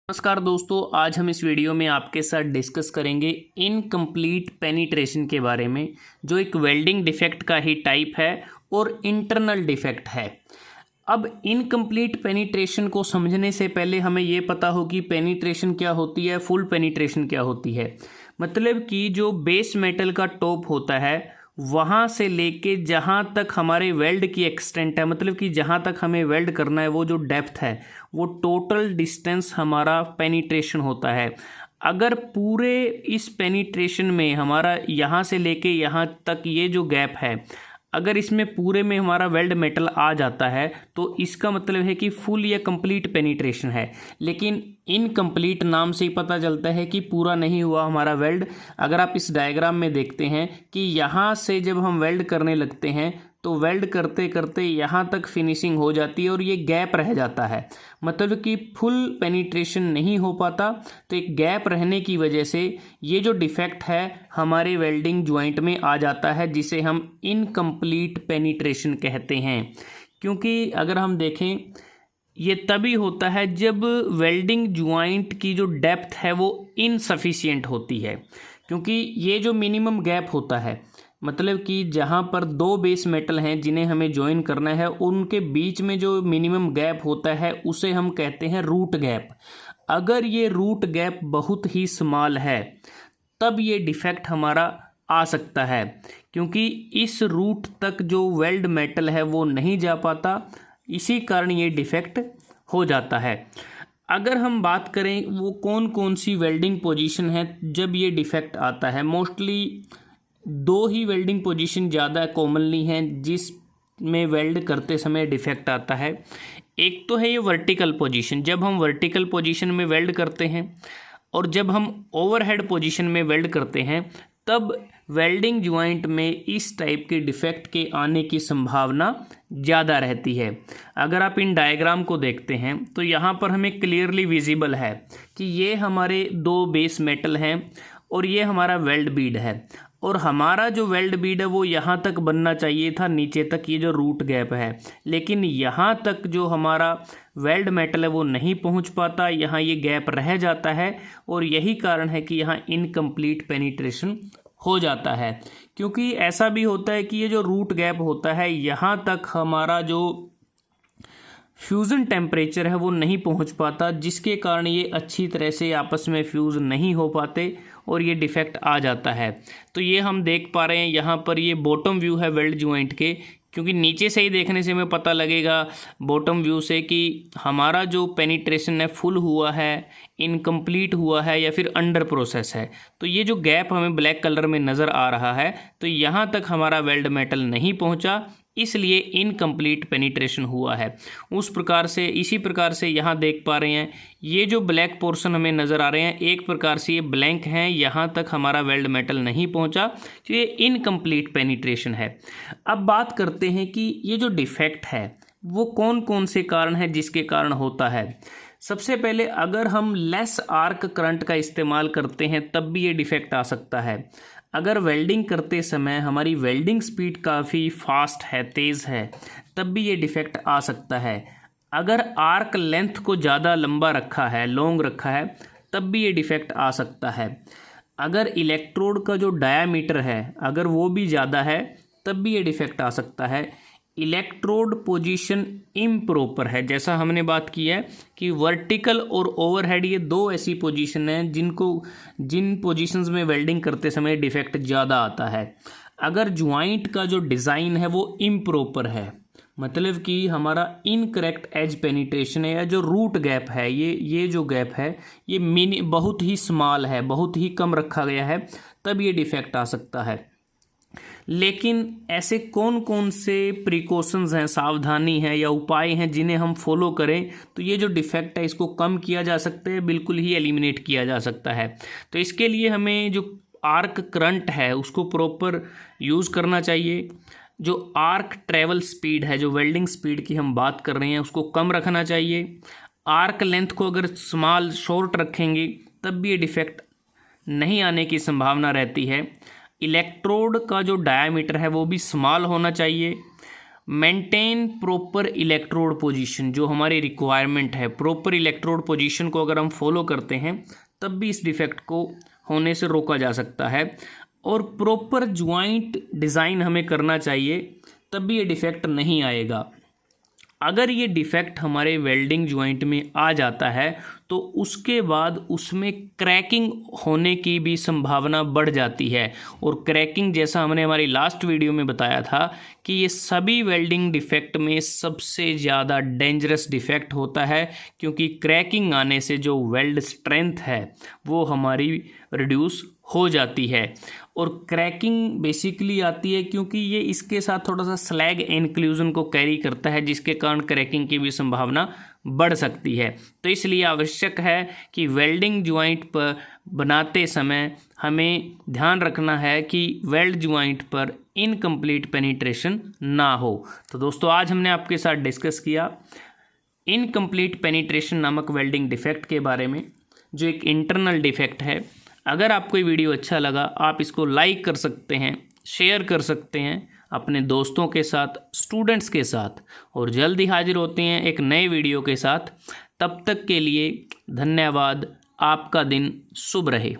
नमस्कार दोस्तों, आज हम इस वीडियो में आपके साथ डिस्कस करेंगे इनकम्प्लीट पेनिट्रेशन के बारे में, जो एक वेल्डिंग डिफेक्ट का ही टाइप है और इंटरनल डिफेक्ट है। अब इनकम्प्लीट पेनिट्रेशन को समझने से पहले हमें ये पता हो कि पेनिट्रेशन क्या होती है, फुल पेनिट्रेशन क्या होती है। मतलब कि जो बेस मेटल का टॉप होता है वहाँ से लेके जहाँ तक हमारे वेल्ड की एक्सटेंट है, मतलब कि जहाँ तक हमें वेल्ड करना है वो जो डेप्थ है, वो टोटल डिस्टेंस हमारा पेनिट्रेशन होता है। अगर पूरे इस पेनिट्रेशन में हमारा यहाँ से लेके यहाँ तक ये जो गैप है, अगर इसमें पूरे में हमारा वेल्ड मेटल आ जाता है तो इसका मतलब है कि फुल या कंप्लीट पेनिट्रेशन है। लेकिन इनकम्प्लीट नाम से ही पता चलता है कि पूरा नहीं हुआ हमारा वेल्ड। अगर आप इस डायग्राम में देखते हैं कि यहाँ से जब हम वेल्ड करने लगते हैं तो वेल्ड करते करते यहाँ तक फिनिशिंग हो जाती है और ये गैप रह जाता है, मतलब कि फुल पेनिट्रेशन नहीं हो पाता। तो एक गैप रहने की वजह से ये जो डिफेक्ट है हमारे वेल्डिंग ज्वाइंट में आ जाता है, जिसे हम इनकम्प्लीट पेनिट्रेशन कहते हैं। क्योंकि अगर हम देखें, ये तभी होता है जब वेल्डिंग ज्वाइंट की जो डेप्थ है वो इनसफिशिएंट होती है। क्योंकि ये जो मिनिमम गैप होता है, मतलब कि जहाँ पर दो बेस मेटल हैं जिन्हें हमें ज्वाइन करना है, उनके बीच में जो मिनिमम गैप होता है उसे हम कहते हैं रूट गैप। अगर ये रूट गैप बहुत ही स्मॉल है तब ये डिफेक्ट हमारा आ सकता है, क्योंकि इस रूट तक जो वेल्ड मेटल है वो नहीं जा पाता, इसी कारण ये डिफेक्ट हो जाता है। अगर हम बात करें वो कौन कौन सी वेल्डिंग पोजीशन है जब ये डिफेक्ट आता है, मोस्टली दो ही वेल्डिंग पोजीशन ज़्यादा कॉमनली हैं जिसमें वेल्ड करते समय डिफेक्ट आता है। एक तो है ये वर्टिकल पोजीशन, जब हम वर्टिकल पोजीशन में वेल्ड करते हैं, और जब हम ओवरहेड पोजीशन में वेल्ड करते हैं तब वेल्डिंग ज्वाइंट में इस टाइप के डिफेक्ट के आने की संभावना ज़्यादा रहती है। अगर आप इन डायग्राम को देखते हैं तो यहाँ पर हमें क्लियरली विजिबल है कि ये हमारे दो बेस मेटल हैं और ये हमारा वेल्ड बीड है, और हमारा जो वेल्ड बीड है वो यहाँ तक बनना चाहिए था, नीचे तक ये जो रूट गैप है, लेकिन यहाँ तक जो हमारा वेल्ड मेटल है वो नहीं पहुँच पाता, यहाँ ये गैप रह जाता है, और यही कारण है कि यहाँ इनकम्प्लीट पेनिट्रेशन हो जाता है। क्योंकि ऐसा भी होता है कि ये जो रूट गैप होता है यहाँ तक हमारा जो फ्यूज़न टेम्परेचर है वो नहीं पहुंच पाता, जिसके कारण ये अच्छी तरह से आपस में फ्यूज़ नहीं हो पाते और ये डिफेक्ट आ जाता है। तो ये हम देख पा रहे हैं यहाँ पर, ये बॉटम व्यू है वेल्ड ज्वाइंट के, क्योंकि नीचे से ही देखने से हमें पता लगेगा बॉटम व्यू से कि हमारा जो पेनिट्रेशन है फुल हुआ है, इनकम्प्लीट हुआ है या फिर अंडर प्रोसेस है। तो ये जो गैप हमें ब्लैक कलर में नज़र आ रहा है, तो यहाँ तक हमारा वेल्ड मेटल नहीं पहुँचा, इसलिए इनकम्प्लीट पेनिट्रेशन हुआ है। इसी प्रकार से यहाँ देख पा रहे हैं ये जो ब्लैक पोर्शन हमें नज़र आ रहे हैं, एक प्रकार से ये ब्लैंक हैं, यहाँ तक हमारा वेल्ड मेटल नहीं पहुँचा, तो ये इनकम्प्लीट पेनिट्रेशन है। अब बात करते हैं कि ये जो डिफेक्ट है वो कौन कौन से कारण है जिसके कारण होता है। सबसे पहले, अगर हम लेस आर्क करंट का इस्तेमाल करते हैं तब भी ये डिफेक्ट आ सकता है। अगर वेल्डिंग करते समय हमारी वेल्डिंग स्पीड काफ़ी फास्ट है, तेज़ है, तब भी ये डिफेक्ट आ सकता है। अगर आर्क लेंथ को ज़्यादा लंबा रखा है, लॉन्ग रखा है, तब भी ये डिफेक्ट आ सकता है। अगर इलेक्ट्रोड का जो डायामीटर है अगर वो भी ज़्यादा है तब भी ये डिफेक्ट आ सकता है। इलेक्ट्रोड पोजीशन इम्प्रॉपर है, जैसा हमने बात की है कि वर्टिकल और ओवरहेड ये दो ऐसी पोजीशन हैं जिन पोजीशंस में वेल्डिंग करते समय डिफेक्ट ज़्यादा आता है। अगर ज्वाइंट का जो डिज़ाइन है वो इम्प्रॉपर है, मतलब कि हमारा इनकरेक्ट एज पेनिट्रेशन है, या जो रूट गैप है, ये जो गैप है ये बहुत ही स्मॉल है, बहुत ही कम रखा गया है, तब ये डिफेक्ट आ सकता है। लेकिन ऐसे कौन कौन से प्रिकॉशंस हैं, सावधानी है या उपाय हैं जिन्हें हम फॉलो करें तो ये जो डिफेक्ट है इसको कम किया जा सकता है, बिल्कुल ही एलिमिनेट किया जा सकता है। तो इसके लिए हमें जो आर्क करंट है उसको प्रॉपर यूज़ करना चाहिए। जो आर्क ट्रेवल स्पीड है, जो वेल्डिंग स्पीड की हम बात कर रहे हैं, उसको कम रखना चाहिए। आर्क लेंथ को अगर शॉर्ट रखेंगे तब भी ये डिफेक्ट नहीं आने की संभावना रहती है। इलेक्ट्रोड का जो डायामीटर है वो भी स्मॉल होना चाहिए, मेंटेन प्रॉपर इलेक्ट्रोड पोजीशन, जो हमारी रिक्वायरमेंट है, प्रॉपर इलेक्ट्रोड पोजीशन को अगर हम फॉलो करते हैं तब भी इस डिफेक्ट को होने से रोका जा सकता है। और प्रॉपर ज्वाइंट डिज़ाइन हमें करना चाहिए, तब भी ये डिफेक्ट नहीं आएगा। अगर ये डिफेक्ट हमारे वेल्डिंग ज्वाइंट में आ जाता है तो उसके बाद उसमें क्रैकिंग होने की भी संभावना बढ़ जाती है। और क्रैकिंग, जैसा हमने हमारी लास्ट वीडियो में बताया था कि ये सभी वेल्डिंग डिफेक्ट में सबसे ज़्यादा डेंजरस डिफेक्ट होता है, क्योंकि क्रैकिंग आने से जो वेल्ड स्ट्रेंथ है वो हमारी रिड्यूस हो जाती है। और क्रैकिंग बेसिकली आती है क्योंकि ये इसके साथ थोड़ा सा स्लैग इंक्लूजन को कैरी करता है, जिसके कारण क्रैकिंग की भी संभावना बढ़ सकती है। तो इसलिए आवश्यक है कि वेल्डिंग ज्वाइंट पर बनाते समय हमें ध्यान रखना है कि वेल्ड ज्वाइंट पर इनकम्प्लीट पेनिट्रेशन ना हो। तो दोस्तों, आज हमने आपके साथ डिस्कस किया इनकम्प्लीट पेनिट्रेशन नामक वेल्डिंग डिफेक्ट के बारे में, जो एक इंटरनल डिफेक्ट है। अगर आपको ये वीडियो अच्छा लगा, आप इसको लाइक कर सकते हैं, शेयर कर सकते हैं अपने दोस्तों के साथ, स्टूडेंट्स के साथ, और जल्द ही हाजिर होते हैं एक नए वीडियो के साथ। तब तक के लिए धन्यवाद। आपका दिन शुभ रहे।